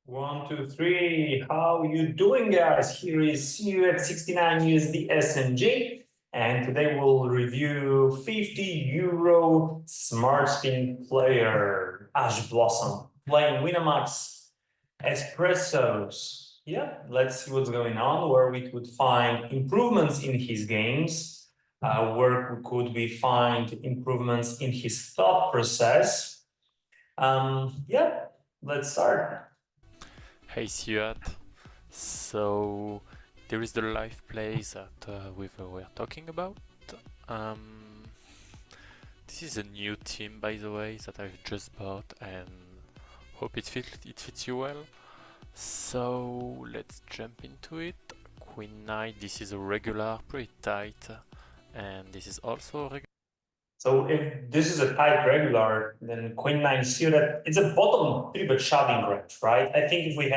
One, two, three. How you doing, guys? Here is you at 69 USD SMG, and today we'll review 50 euro smart spin player Ash Blossom playing Winamax Expressos. Yeah, let's see what's going on, where we could find improvements in his games, where could we find improvements in his thought process. Yeah, let's start. Hey Stuart, so there is the live play that we were talking about. This is a new team, by the way, that I've just bought and hope it fits you well. So let's jump into it. Queen Knight, this is a regular, pretty tight, and this is also a regular. So if this is a tight regular, then Queen Nine suited, it's a bottom three-bet shoving range, right? I think if we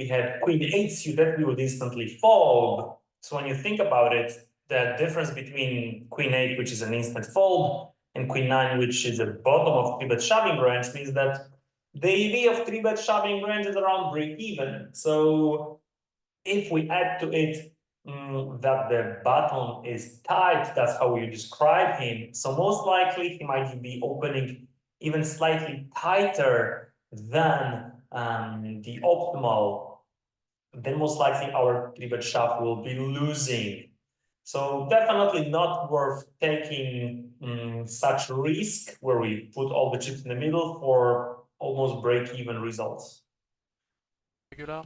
had Queen Eight suited, we would instantly fold. So when you think about it, the difference between Queen Eight, which is an instant fold, and Queen Nine, which is a bottom of three-bet shoving range, means that the EV of three-bet shoving range is around break even. So if we add to it that the bottom is tight, that's how you describe him. So most likely he might be opening even slightly tighter than the optimal. Then most likely our three-bet shove will be losing. So definitely not worth taking such risk where we put all the chips in the middle for almost break-even results. Regular.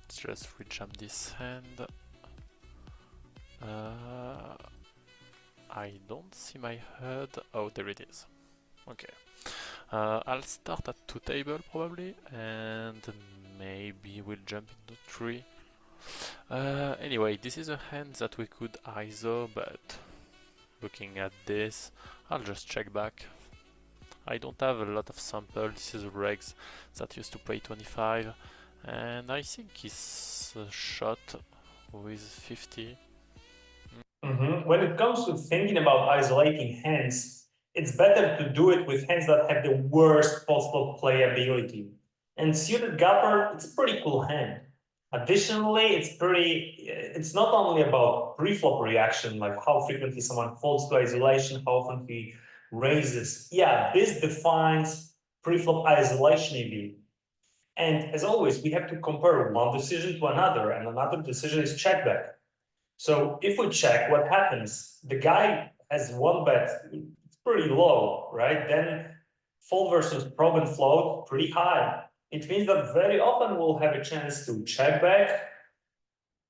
Let's just rejump this hand. I don't see my head. Oh, there it is. Okay. I'll start at 2 table probably, and maybe we'll jump into 3. Anyway, this is a hand that we could ISO, but looking at this, I'll just check back. I don't have a lot of sample. This is regs that used to pay 25, and I think he's shot with 50. When it comes to thinking about isolating hands, it's better to do it with hands that have the worst postflop playability. And suited gupper, it's a pretty cool hand. Additionally, it's not only about preflop reaction, like how frequently someone folds to isolation, how often he raises. Yeah, this defines preflop isolation EV. And as always, we have to compare one decision to another, and another decision is check back. So if we check what happens, the guy has one bet, it's pretty low, right? Then fold versus probe and float, pretty high. It means that very often we'll have a chance to check back,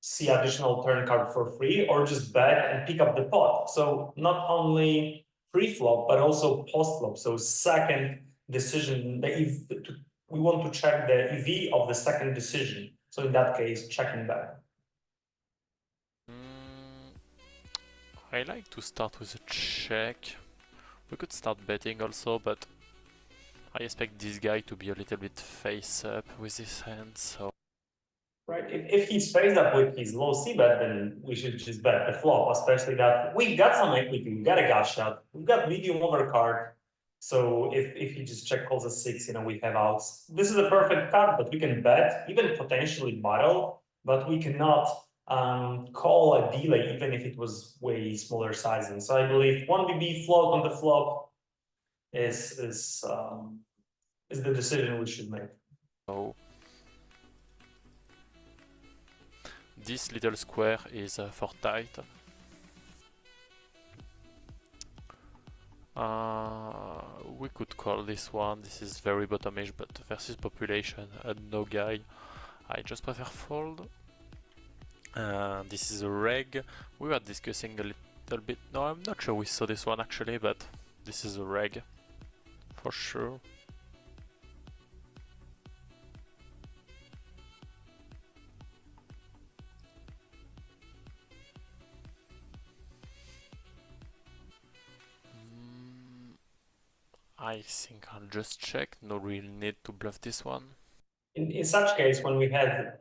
see additional turn card for free, or just bet and pick up the pot. So not only pre-flop, but also post-flop. So second decision, we want to check the EV of the second decision. So in that case, checking back. I like to start with a check. We could start betting also, but I expect this guy to be a little bit face up with his hand, so... Right, if he's face up with his low c-bet, then we should just bet the flop, especially that we got some equity, we got a gut shot, we've got medium overcard. So if he just check calls a 6, we have outs. This is a perfect card, but we can bet, even potentially barrel, but we cannot call a delay, even if it was way smaller sizing. So I believe 1BB float on the flop is the decision we should make. So this little square is for tight. We could call this one. This is very bottomish, but versus population and no guy, I just prefer fold. This is a reg. We were discussing a little bit. No, I'm not sure we saw this one actually, but this is a reg for sure. I think I'll just check. No real need to bluff this one. In such case, when we had,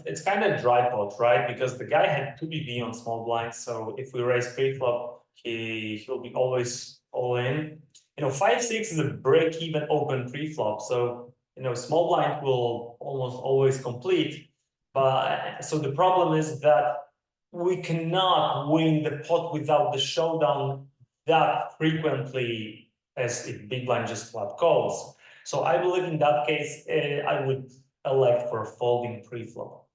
it's kind of dry pot, right? Because the guy had 2BB on small blinds, so if we raise pre-flop, he'll be always all in. 5-6 is a break-even open pre-flop, so small blind will almost always complete. But so the problem is that we cannot win the pot without the showdown that frequently as if big blind just flat calls. So I believe in that case, I would elect for folding pre-flop.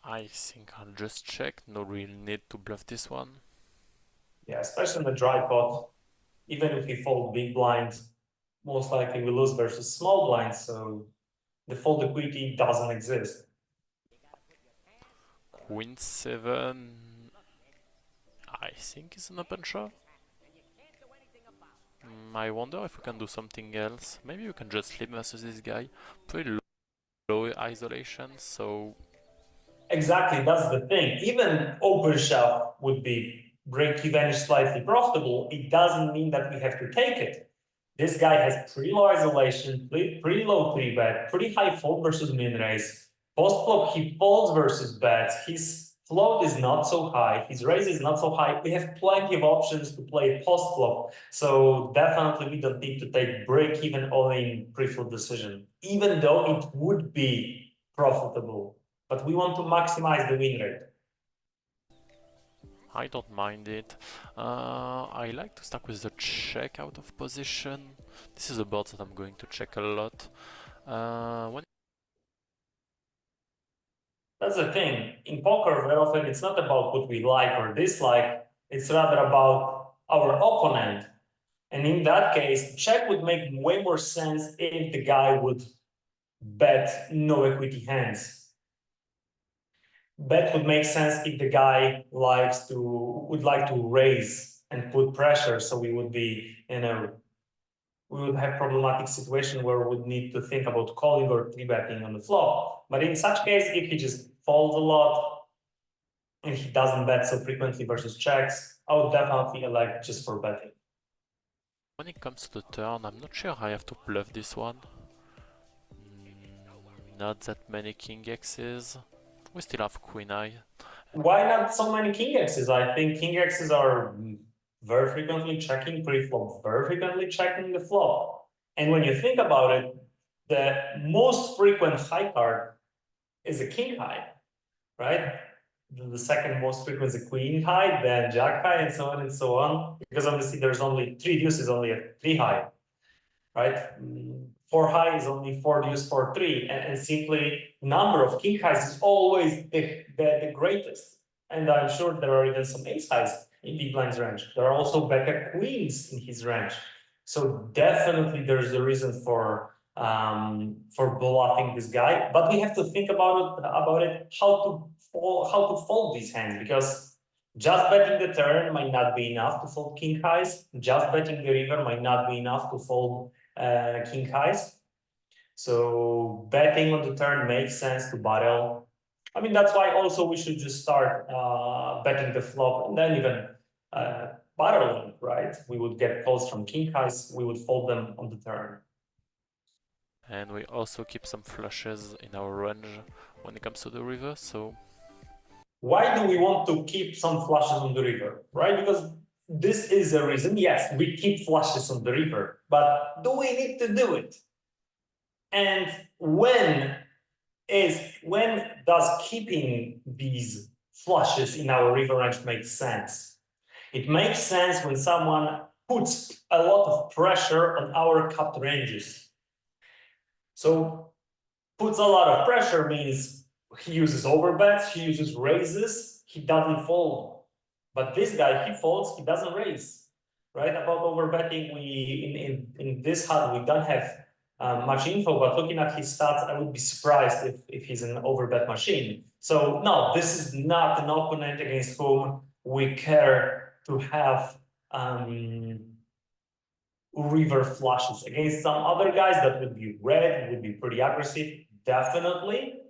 I think I'll just check, no real need to bluff this one. Yeah, especially in the dry pot. Even if we fold big blind, most likely we lose versus small blind, so the fold equity doesn't exist. Queen 7, I think is an open shove. I wonder if we can do something else. Maybe we can just flip versus this guy. Pretty low isolation, so Exactly, that's the thing. Even open shove would be break-even slightly profitable. It doesn't mean that we have to take it. This guy has pretty low isolation, pretty low 3-bet, pretty high fold versus min raise. Post-flop, he folds versus bets. His float is not so high. His raise is not so high. We have plenty of options to play post-flop. So definitely we don't need to take break-even all-in pre-flop decision, even though it would be profitable. But we want to maximize the win rate. I don't mind it. I like to stack with the check out of position. This is a board that I'm going to check a lot. That's the thing. In poker, very often it's not about what we like or dislike, it's rather about our opponent. And in that case, check would make way more sense if the guy would bet no equity hands. Bet would make sense if the guy would like to raise and put pressure. So we would be, we would have problematic situation where we would need to think about calling or three-betting on the flop. But in such case, if he just folds a lot and he doesn't bet so frequently versus checks, I would definitely elect just for betting. when it comes to the turn, I'm not sure I have to bluff this one. Not that many king x's. We still have queen eye. Why not so many king x's? I think king x's are very frequently checking pre-flop, very frequently checking the flop. And when you think about it, the most frequent high card is a king high, right? The second most frequent is a queen high, then jack high, and so on and so on. Because obviously there's only three deuces, only a three high, right? Four high is only four deuce, four three, and simply number of king highs is always the greatest. And I'm sure there are even some ace highs in big blind's range. There are also better queens in his range. So definitely there's a reason for bluffing this guy. But we have to think about it how to fold these hands, because just betting the turn might not be enough to fold king highs. Just betting the river might not be enough to fold king highs. So betting on the turn makes sense to barrel. I mean, that's why also we should just start betting the flop and then even barreling, right? We would get calls from king highs, we would fold them on the turn. And we also keep some flushes in our range when it comes to the river, so why do we want to keep some flushes on the river, right? Because this is a reason. Yes, we keep flushes on the river, but do we need to do it? And when does keeping these flushes in our river range make sense? It makes sense when someone puts a lot of pressure on our cupped ranges. So puts a lot of pressure means he uses overbets, he uses raises, he doesn't fold. But this guy, he folds, he doesn't raise, right? About overbetting, in this HUD, we don't have much info, but looking at his stats, I would be surprised if he's an overbet machine. So no, this is not an opponent against whom we care to have river flushes. Against some other guys that would be red, would be pretty aggressive, definitely.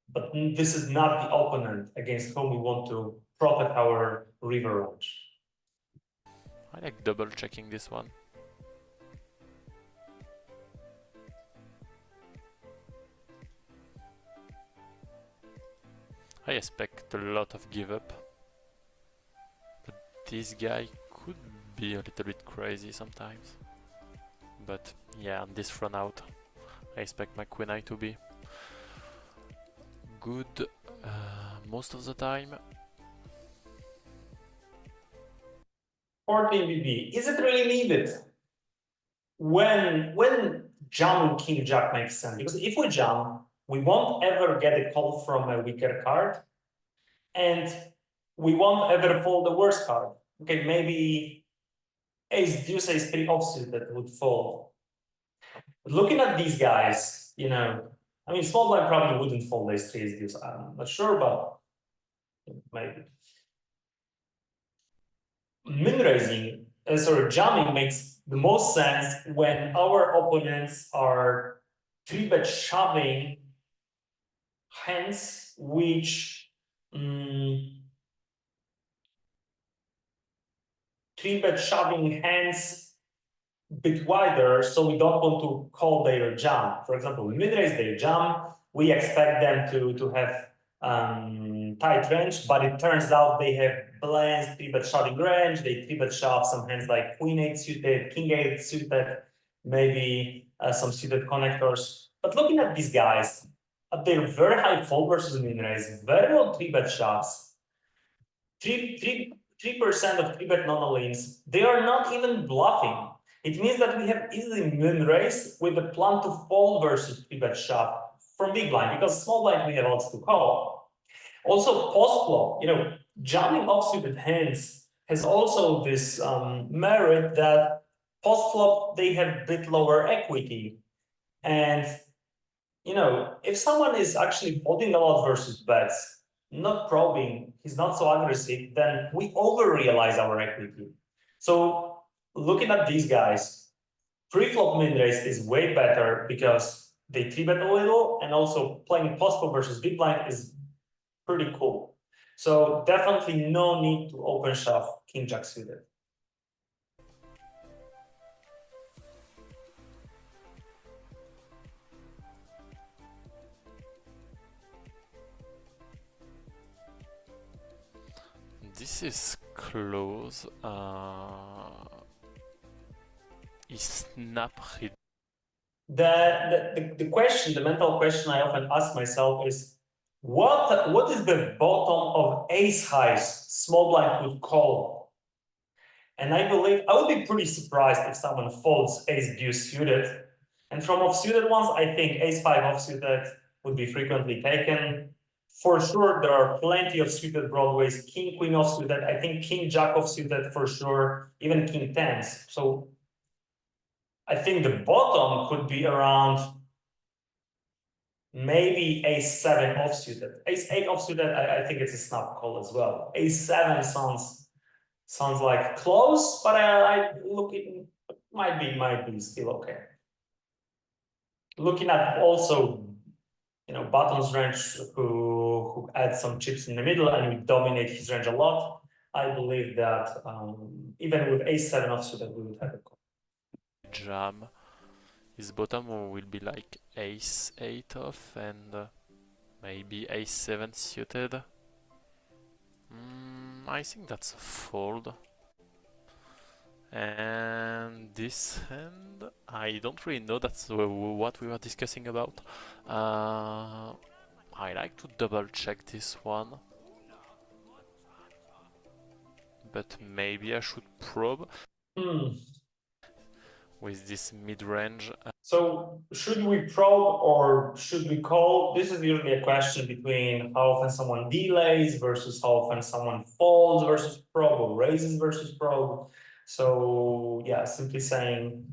But this is not the opponent against whom we want to protect our river range. I like double checking this one. I expect a lot of give up, but this guy could be a little bit crazy sometimes. But yeah, on this run out, I expect my queen eye to be good most of the time. 14 BB. Is it really needed? When jamming King Jack makes sense, because if we jam, we won't ever get a call from a weaker card, and we won't ever fold the worst card. Okay, maybe Ace Deuce Ace 3 offsuit that would fold. But looking at these guys, you know, I mean, small blind probably wouldn't fold Ace 3 Ace Deuce. I'm not sure, but maybe. Min raising, sorry, jamming makes the most sense when our opponents are 3-bet shoving hands which 3-bet shoving hands a bit wider, so we don't want to call their jam. For example, mid-raise their jam, we expect them to have tight range, but it turns out they have balanced 3-bet shoving range. They 3-bet shove some hands like Queen 8 suited, King 8 suited, maybe some suited connectors. But looking at these guys, at their very high fold versus min-raise, very low 3-bet shoves, 3% of 3-bet non-leans, they are not even bluffing. It means that we have easily min-raise with the plan to fold versus 3-bet shove from big blind, because small blind we have odds to call. Also, post-flop, you know, jamming offsuited hands has also this merit that post-flop they have a bit lower equity. And, you know, if someone is actually folding a lot versus bets, not probing, he's not so aggressive, then we over-realize our equity. So looking at these guys, pre-flop min-raise is way better because they 3-bet a little, and also playing post-flop versus big blind is pretty cool. So definitely no need to open shove King Jack suited. This is close. Is snap hit? The question, the mental question I often ask myself is, what is the bottom of ace highs small blind would call? And I believe I would be pretty surprised if someone folds ace deuce suited. And from offsuited ones, I think ace 5 offsuited would be frequently taken. For sure, there are plenty of suited broadways. King queen offsuited. I think king jack offsuited for sure. Even king tens. So I think the bottom could be around maybe ace 7 offsuited. Ace 8 offsuited, I think it's a snap call as well. Ace 7 sounds like close, but I look, it might be still okay. Looking at also, you know, Button's range, who adds some chips in the middle and we dominate his range a lot, I believe that even with ace 7 offsuited, we would have a call. Jam. His bottom will be like ace 8 off and maybe ace 7 suited. I think that's a fold. And this hand, I don't really know, that's what we were discussing about. I like to double check this one. But maybe I should probe with this mid-range. So should we probe or should we call? This is usually a question between how often someone delays versus how often someone folds versus probe, or raises versus probe. So yeah, simply saying,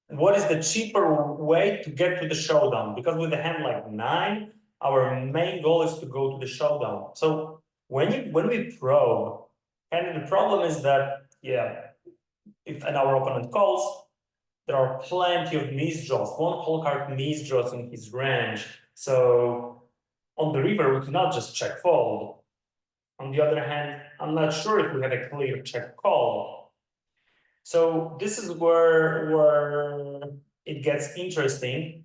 what is the cheaper way to get to the showdown? Because with a hand like 9, our main goal is to go to the showdown. So when we probe, and the problem is that, yeah, if our opponent calls, there are plenty of misdraws, one whole card misdraws in his range. So on the river, we cannot just check fold. On the other hand, I'm not sure if we have a clear check call. So this is where it gets interesting.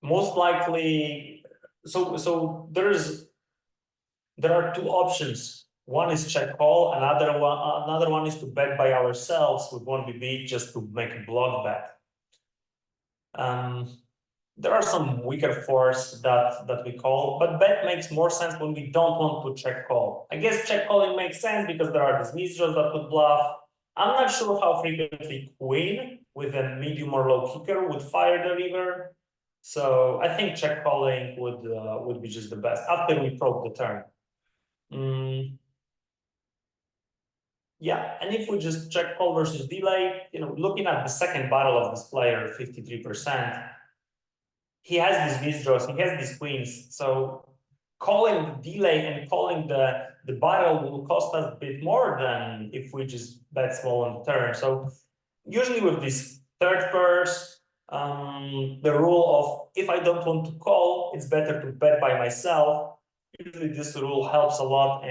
Most likely, so there are two options One is check call, another one is to bet by ourselves with 1BB just to make a block bet. There are some weaker fours that we call, but bet makes more sense when we don't want to check call. I guess check calling makes sense because there are these misdraws that could bluff. I'm not sure how frequently queen with a medium or low kicker would fire the river. So I think check calling would be just the best after we probe the turn. Yeah, and if we just check call versus delay, looking at the second barrel of this player, 53%, he has these misdraws, he has these queens. So calling the delay and calling the barrel will cost us a bit more than if we just bet small on the turn. So usually with this third pairs, the rule of if I don't want to call, it's better to bet by myself. Usually this rule helps a lot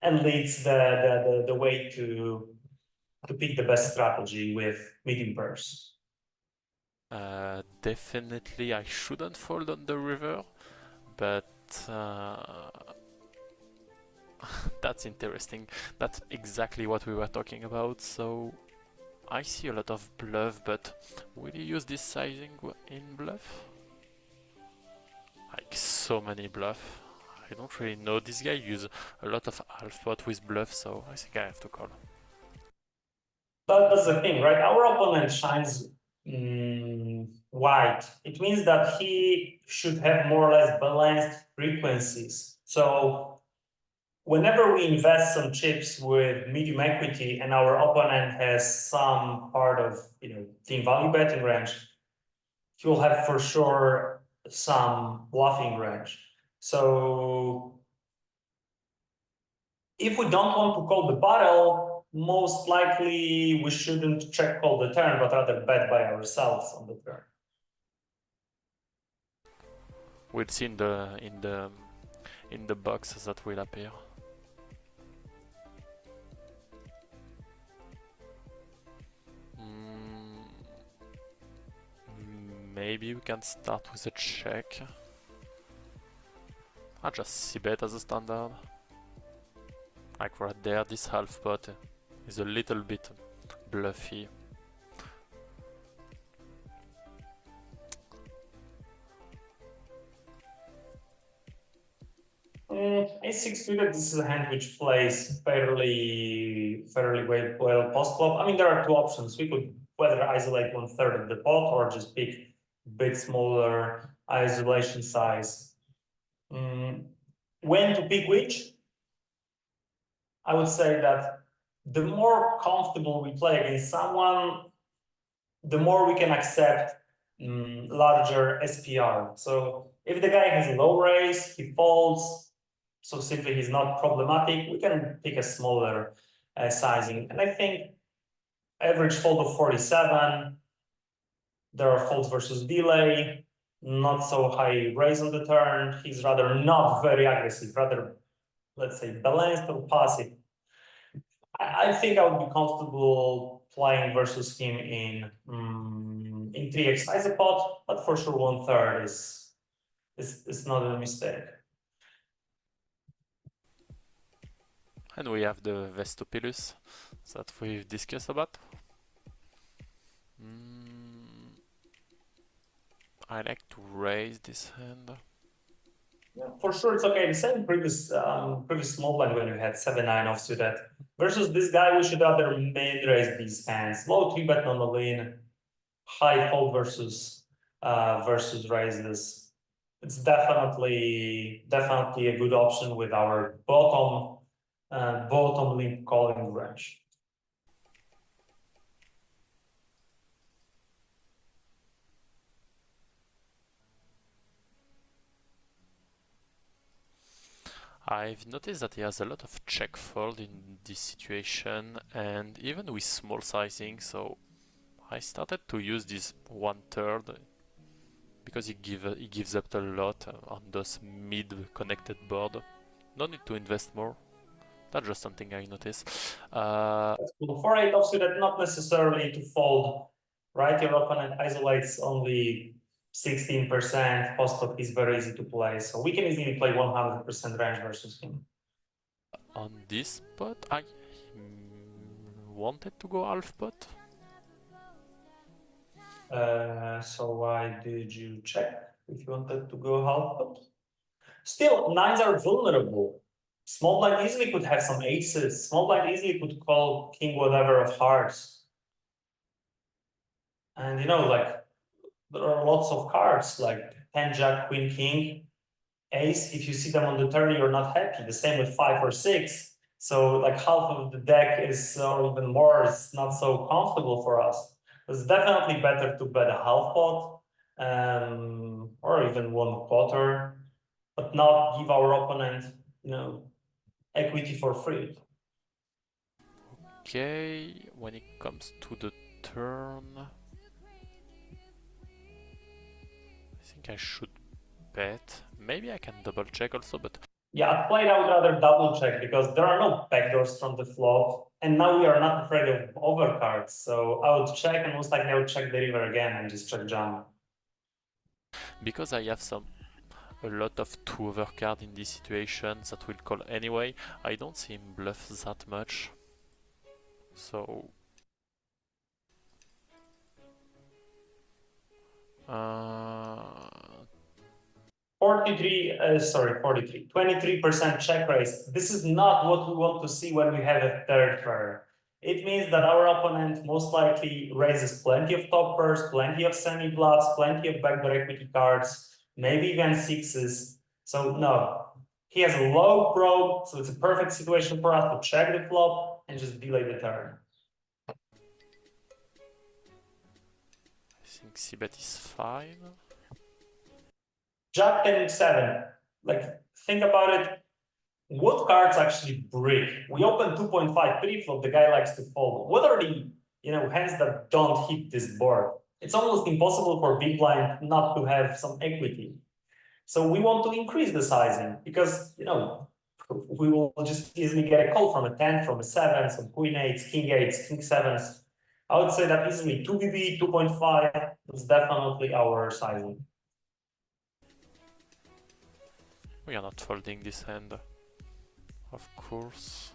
and leads the way to pick the best strategy with medium pairs. Definitely I shouldn't fold on the river, but that's interesting. That's exactly what we were talking about. So I see a lot of bluff, but will you use this sizing in bluff? Like so many bluff. I don't really know. This guy uses a lot of half pot with bluff, so I think I have to call. That's the thing, right? Our opponent shines white. It means that he should have more or less balanced frequencies. So whenever we invest some chips with medium equity and our opponent has some part of team value betting range, he will have for sure some bluffing range. So if we don't want to call the barrel, most likely we shouldn't check call the turn, but rather bet by ourselves on the turn. We'll see in the box that will appear. Maybe we can start with a check. I'll just c-bet as a standard. Like right there, this half pot is a little bit bluffy. A6 suited, this is a hand which plays fairly well post-flop. I mean, there are two options. We could whether isolate 1/3 of the pot or just pick a bit smaller isolation size. When to pick which? I would say that the more comfortable we play against someone, the more we can accept larger SPR. So if the guy has a low raise, he folds, so simply he's not problematic, we can pick a smaller sizing. And I think average fold of 47, there are folds versus delay, not so high raise on the turn. He's rather not very aggressive, rather, let's say, balanced or passive. I think I would be comfortable playing versus him in 3x isopod, but for sure 1/3 is not a mistake. And we have the Vestopilus that we've discussed about. I like to raise this hand. Yeah, for sure it's okay. The same previous small blind when we had 7-9 offsuited. Versus this guy, we should rather mid raise these hands. Low 3-bet on the lean, high fold versus raises. It's definitely a good option with our bottom limp calling range. I've noticed that he has a lot of check fold in this situation, and even with small sizing, so I started to use this 1/3 because he gives up a lot on those mid connected board. No need to invest more. That's just something I noticed. Cool. 4-8 offsuited, not necessarily to fold, right? Your opponent isolates only 16%. Post flop is very easy to play, so we can easily play 100% range versus him. On this spot, I wanted to go half pot. So why did you check if you wanted to go half pot? Still, nines are vulnerable. Small blind easily could have some aces. Small blind easily could call king whatever of hearts. And you know, like, there are lots of cards like 10, jack, queen, king, ace. If you see them on the turn, you're not happy. The same with 5 or 6. So like half of the deck is, or even more, is not so comfortable for us. It's definitely better to bet a half pot, or even 1/4, but not give our opponent, you know, equity for free. Okay, when it comes to the turn, I think I should bet. Maybe I can double check also, but Yeah, at play I would rather double check because there are no backdoors from the flop, and now we are not afraid of overcards. So I would check, and most likely I would check the river again and just check jam. because I have a lot of 2 overcard in this situation that will call anyway, I don't see him bluff that much. So 23%, check raise. This is not what we want to see when we have a third pair. It means that our opponent most likely raises plenty of top pairs, plenty of semi bluffs, plenty of backdoor equity cards, maybe even sixes. So no, he has a low pro, so it's a perfect situation for us to check the flop and just delay the turn. I think c-bet is fine. Jack 10-7, like think about it. What cards actually break? We open 2.5 preflop, the guy likes to fold. What are the, hands that don't hit this board? It's almost impossible for big blind not to have some equity. So we want to increase the sizing because, we will just easily get a call from a 10, from a 7, some queen 8s, king 8s, king 7s. I would say that easily 2 BB, 2.5 is definitely our sizing. We are not folding this hand, of course.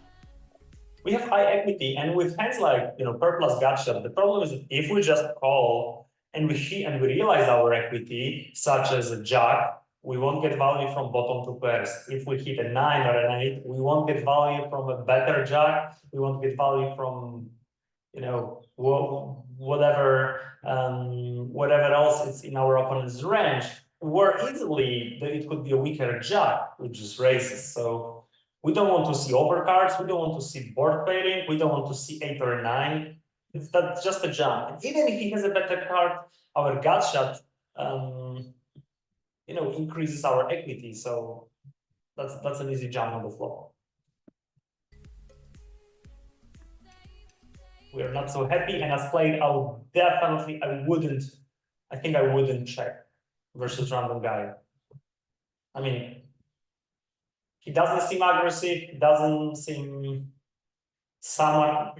We have high equity, and with hands like per plus gotcha, the problem is that if we just call and we realize our equity, such as a jack, we won't get value from bottom two pairs. If we hit a 9 or an 8, we won't get value from a better jack. We won't get value from whatever else is in our opponent's range. Where easily it could be a weaker jack, which just raises. So we don't want to see overcards. We don't want to see board pairing. We don't want to see 8 or 9. That's just a jump. And even if he has a better card, our gut shot, increases our equity. So that's an easy jump on the flop. We are not so happy, and as played, I think I wouldn't check versus random guy. I mean, he doesn't seem aggressive. He doesn't seem someone.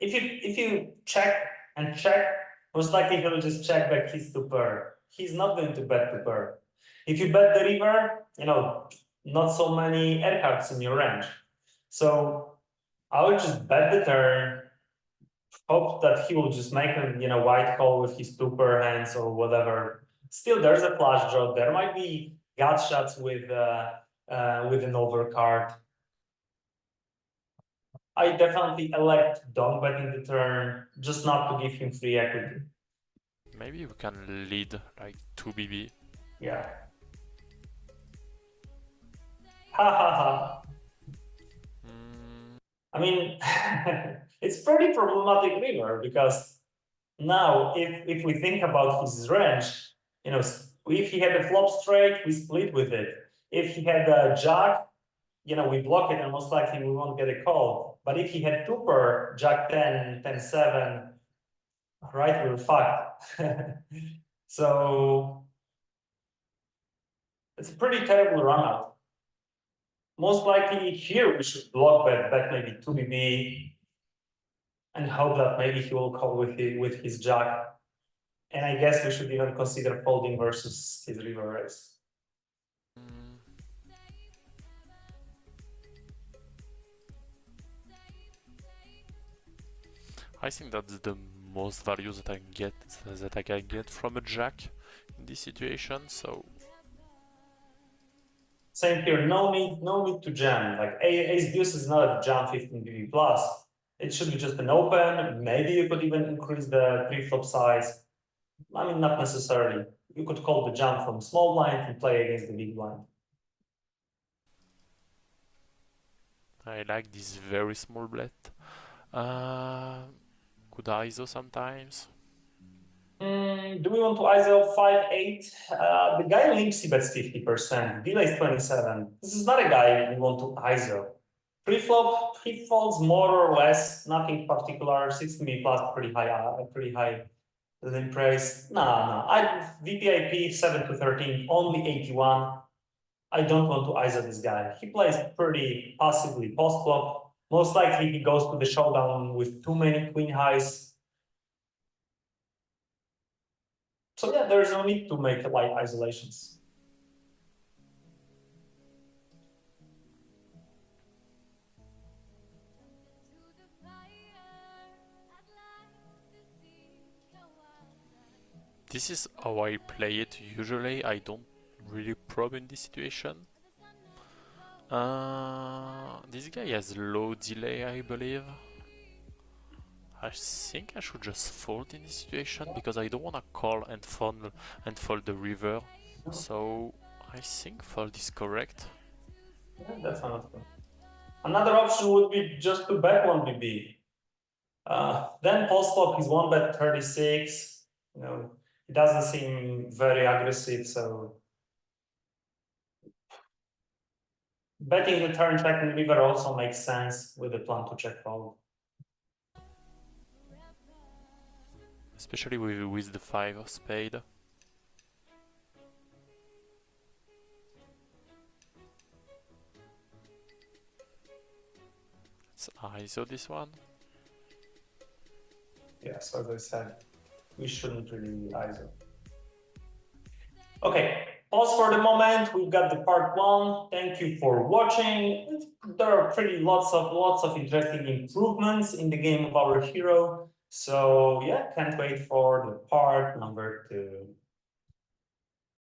If you check and check, most likely he'll just check back his two pair. He's not going to bet the pair. If you bet the river, not so many air cards in your range. So I would just bet the turn, hope that he will just make a white call with his two pair hands or whatever. Still, there's a flush draw. There might be gut shots with an overcard. I definitely elect don't betting the turn, just not to give him free equity. Maybe we can lead like 2 BB. Yeah. Ha ha ha. I mean, it's pretty problematic river because now if we think about his range, if he had a flop straight, we split with it. If he had a jack, we block it and most likely we won't get a call. But if he had two pair, jack 10, 10, 7, right, we're fucked. So it's a pretty terrible run out. Most likely here we should block bet maybe 2 BB and hope that maybe he will call with his jack. And I guess we should even consider folding versus his river raise. I think that's the most value that I can get from a jack in this situation. So Same here. No need to jam. Like ace deuce is not a jam 15 BB plus. It should be just an open. Maybe you could even increase the preflop size. I mean, not necessarily. You could call the jump from small blind and play against the big blind. I like this very small bet. Could ISO sometimes. Do we want to ISO 5-8? The guy limps he bets 50%. Delays 27. This is not a guy we want to ISO. Preflop, he folds more or less, nothing particular. 16B plus, pretty high limp raise. No. VPIP 7 to 13, only 81. I don't want to ISO this guy. He plays pretty passively postflop. Most likely he goes to the showdown with too many queen highs. So yeah, there's no need to make light isolations. This is how I play it usually. I don't really probe in this situation. This guy has low delay, I believe. I think I should just fold in this situation because I don't want to call and fold the river. So I think fold is correct. Yeah, that's another. Another option would be just to bet 1BB. Then postflop is 1bet 36. You know, it doesn't seem very aggressive, so betting the turn check and river also makes sense with the plan to check fold. Especially with the 5 of spade. Let's ISO this one. Yes, as I said, we shouldn't really ISO. Okay, pause for the moment. We've got the part 1. Thank you for watching. There are lots of interesting improvements in the game of our hero. So yeah, can't wait for the part number 2.